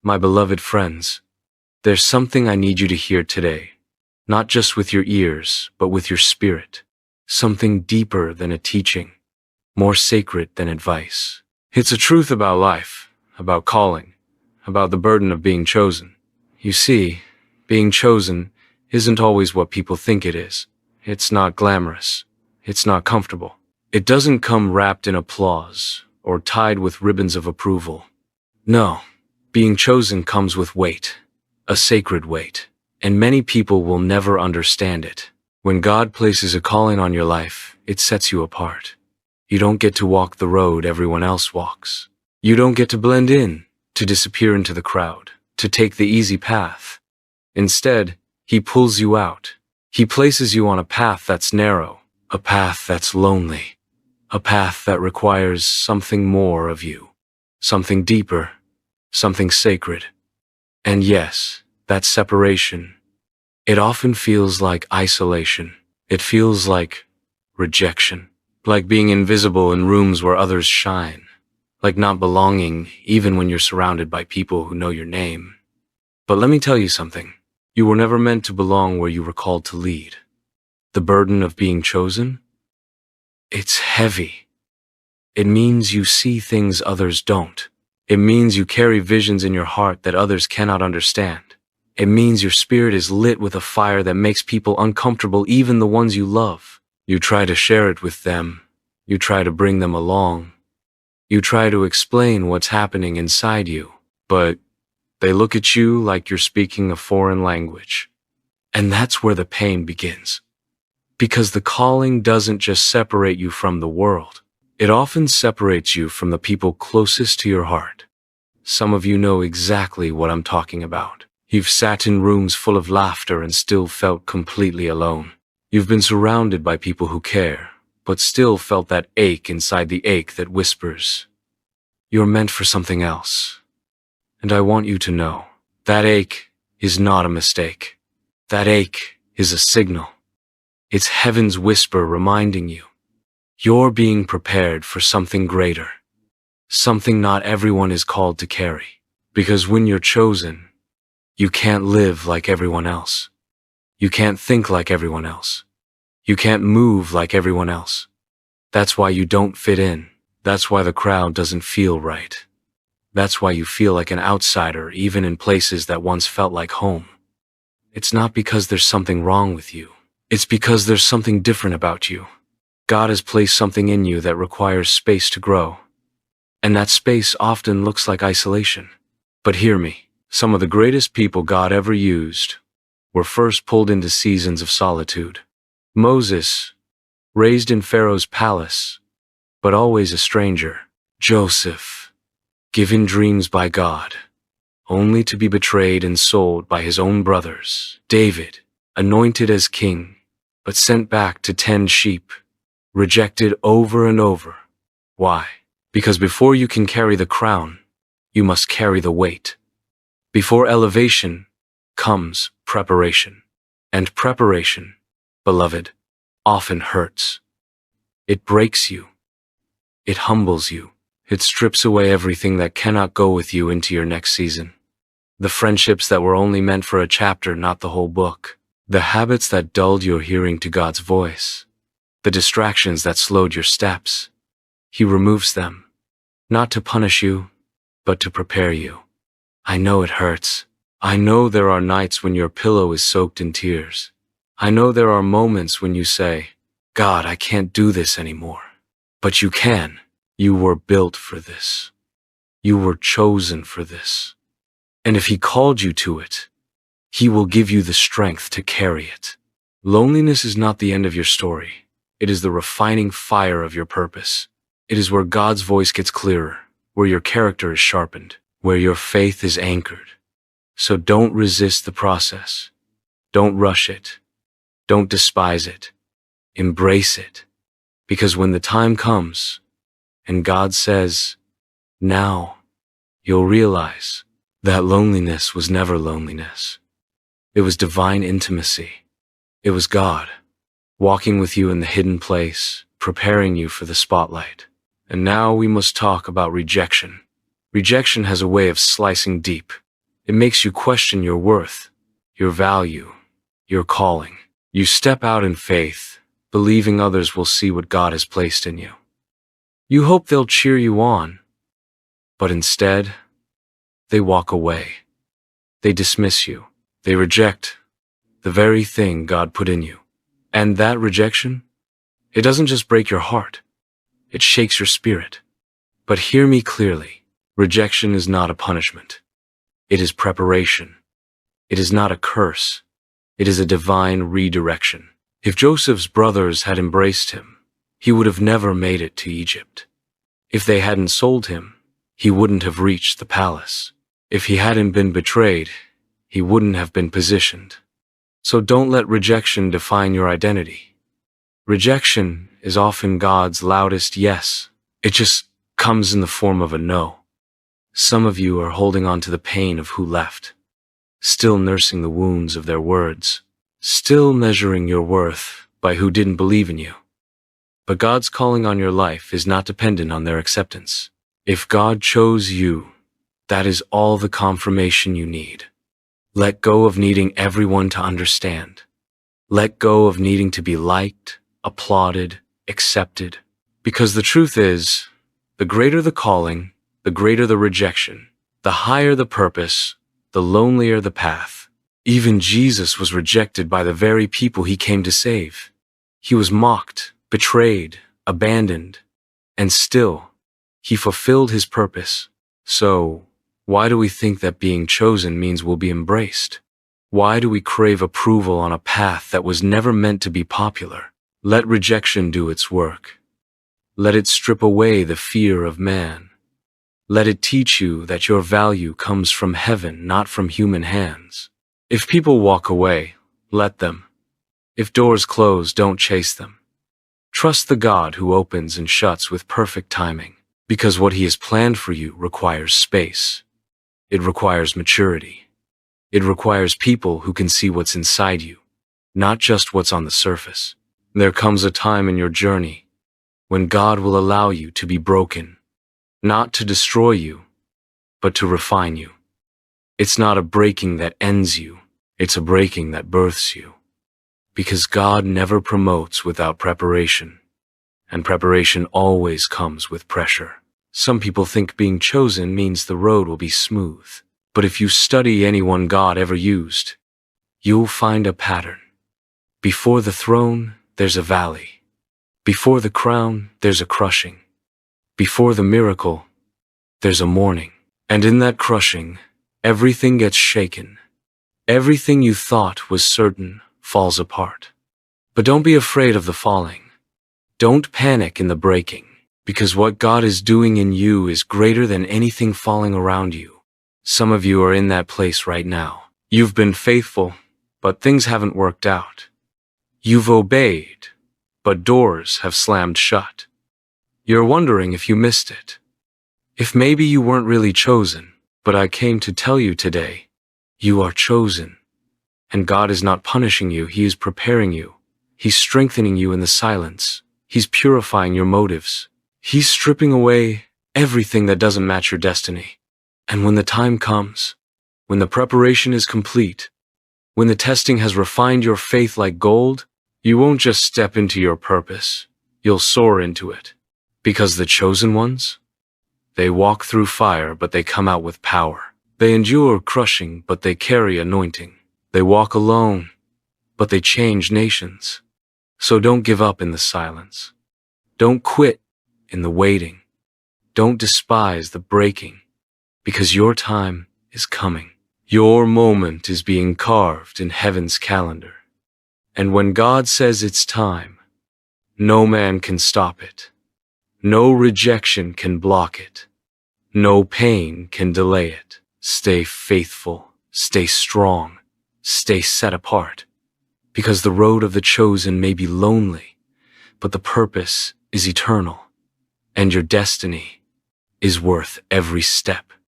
My beloved friends, there's something I need you to hear today, not just with your ears, but with your spirit. Something deeper than a teaching, more sacred than advice. It's a truth about life, about calling, about the burden of being chosen. You see, being chosen isn't always what people think it is. It's not glamorous. It's not comfortable. It doesn't come wrapped in applause or tied with ribbons of approval. No, being chosen comes with weight, a sacred weight, and many people will never understand it. When God places a calling on your life, it sets you apart. You don't get to walk the road everyone else walks. You don't get to blend in, to disappear into the crowd, to take the easy path. Instead, He pulls you out. He places you on a path that's narrow, a path that's lonely, a path that requires something more of you, something deeper, something sacred. And yes, that separation, it often feels like isolation. It feels like rejection, like being invisible in rooms where others shine, like not belonging even when you're surrounded by people who know your name. But let me tell you something. You were never meant to belong where you were called to lead. The burden of being chosen? It's heavy. It means you see things others don't. It means you carry visions in your heart that others cannot understand. It means your spirit is lit with a fire that makes people uncomfortable, even the ones you love. You try to share it with them. You try to bring them along. You try to explain what's happening inside you, but they look at you like you're speaking a foreign language. And that's where the pain begins. Because the calling doesn't just separate you from the world. It often separates you from the people closest to your heart. Some of you know exactly what I'm talking about. You've sat in rooms full of laughter and still felt completely alone. You've been surrounded by people who care, but still felt that ache inside the ache that whispers, "You're meant for something else." And I want you to know, that ache is not a mistake. That ache is a signal. It's heaven's whisper reminding you, you're being prepared for something greater. Something not everyone is called to carry. Because when you're chosen, you can't live like everyone else. You can't think like everyone else. You can't move like everyone else. That's why you don't fit in. That's why the crowd doesn't feel right. That's why you feel like an outsider even in places that once felt like home. It's not because there's something wrong with you. It's because there's something different about you. God has placed something in you that requires space to grow. And that space often looks like isolation. But hear me. Some of the greatest people God ever used were first pulled into seasons of solitude. Moses, raised in Pharaoh's palace, but always a stranger. Joseph, given dreams by God, only to be betrayed and sold by his own brothers. David, anointed as king, but sent back to tend sheep, rejected over and over. Why? Because before you can carry the crown, you must carry the weight. Before elevation comes preparation. And preparation, beloved, often hurts. It breaks you. It humbles you. It strips away everything that cannot go with you into your next season. The friendships that were only meant for a chapter, not the whole book. The habits that dulled your hearing to God's voice. The distractions that slowed your steps. He removes them, not to punish you, but to prepare you. I know it hurts. I know there are nights when your pillow is soaked in tears. I know there are moments when you say, "God, I can't do this anymore." But you can. You were built for this. You were chosen for this. And if He called you to it, He will give you the strength to carry it. Loneliness is not the end of your story. It is the refining fire of your purpose. It is where God's voice gets clearer, where your character is sharpened, where your faith is anchored. So don't resist the process. Don't rush it. Don't despise it. Embrace it. Because when the time comes, and God says, "Now," you'll realize that loneliness was never loneliness. It was divine intimacy. It was God, walking with you in the hidden place, preparing you for the spotlight. And now we must talk about rejection. Rejection has a way of slicing deep. It makes you question your worth, your value, your calling. You step out in faith, believing others will see what God has placed in you. You hope they'll cheer you on, but instead, they walk away. They dismiss you. They reject the very thing God put in you. And that rejection, it doesn't just break your heart, it shakes your spirit. But hear me clearly, rejection is not a punishment. It is preparation. It is not a curse. It is a divine redirection. If Joseph's brothers had embraced him, he would have never made it to Egypt. If they hadn't sold him, he wouldn't have reached the palace. If he hadn't been betrayed, he wouldn't have been positioned. So don't let rejection define your identity. Rejection is often God's loudest yes. It just comes in the form of a no. Some of you are holding on to the pain of who left, still nursing the wounds of their words, still measuring your worth by who didn't believe in you. But God's calling on your life is not dependent on their acceptance. If God chose you, that is all the confirmation you need. Let go of needing everyone to understand. Let go of needing to be liked, applauded, accepted. Because the truth is, the greater the calling, the greater the rejection, the higher the purpose, the lonelier the path. Even Jesus was rejected by the very people he came to save. He was mocked, betrayed, abandoned, and still, he fulfilled his purpose. So, why do we think that being chosen means we'll be embraced? Why do we crave approval on a path that was never meant to be popular? Let rejection do its work. Let it strip away the fear of man. Let it teach you that your value comes from heaven, not from human hands. If people walk away, let them. If doors close, don't chase them. Trust the God who opens and shuts with perfect timing, because what he has planned for you requires space. It requires maturity. It requires people who can see what's inside you, not just what's on the surface. There comes a time in your journey when God will allow you to be broken, not to destroy you, but to refine you. It's not a breaking that ends you, it's a breaking that births you. Because God never promotes without preparation, and preparation always comes with pressure. Some people think being chosen means the road will be smooth. But if you study anyone God ever used, you'll find a pattern. Before the throne, there's a valley. Before the crown, there's a crushing. Before the miracle, there's a mourning. And in that crushing, everything gets shaken. Everything you thought was certain falls apart. But don't be afraid of the falling. Don't panic in the breaking. Because what God is doing in you is greater than anything falling around you. Some of you are in that place right now. You've been faithful, but things haven't worked out. You've obeyed, but doors have slammed shut. You're wondering if you missed it. If maybe you weren't really chosen, but I came to tell you today, you are chosen. And God is not punishing you, He is preparing you. He's strengthening you in the silence. He's purifying your motives. He's stripping away everything that doesn't match your destiny. And when the time comes, when the preparation is complete, when the testing has refined your faith like gold, you won't just step into your purpose, you'll soar into it. Because the chosen ones, they walk through fire, but they come out with power. They endure crushing, but they carry anointing. They walk alone, but they change nations. So don't give up in the silence. Don't quit in the waiting. Don't despise the breaking, because your time is coming. Your moment is being carved in heaven's calendar. And when God says it's time, no man can stop it. No rejection can block it. No pain can delay it. Stay faithful, stay strong, stay set apart. Because the road of the chosen may be lonely, but the purpose is eternal. And your destiny is worth every step.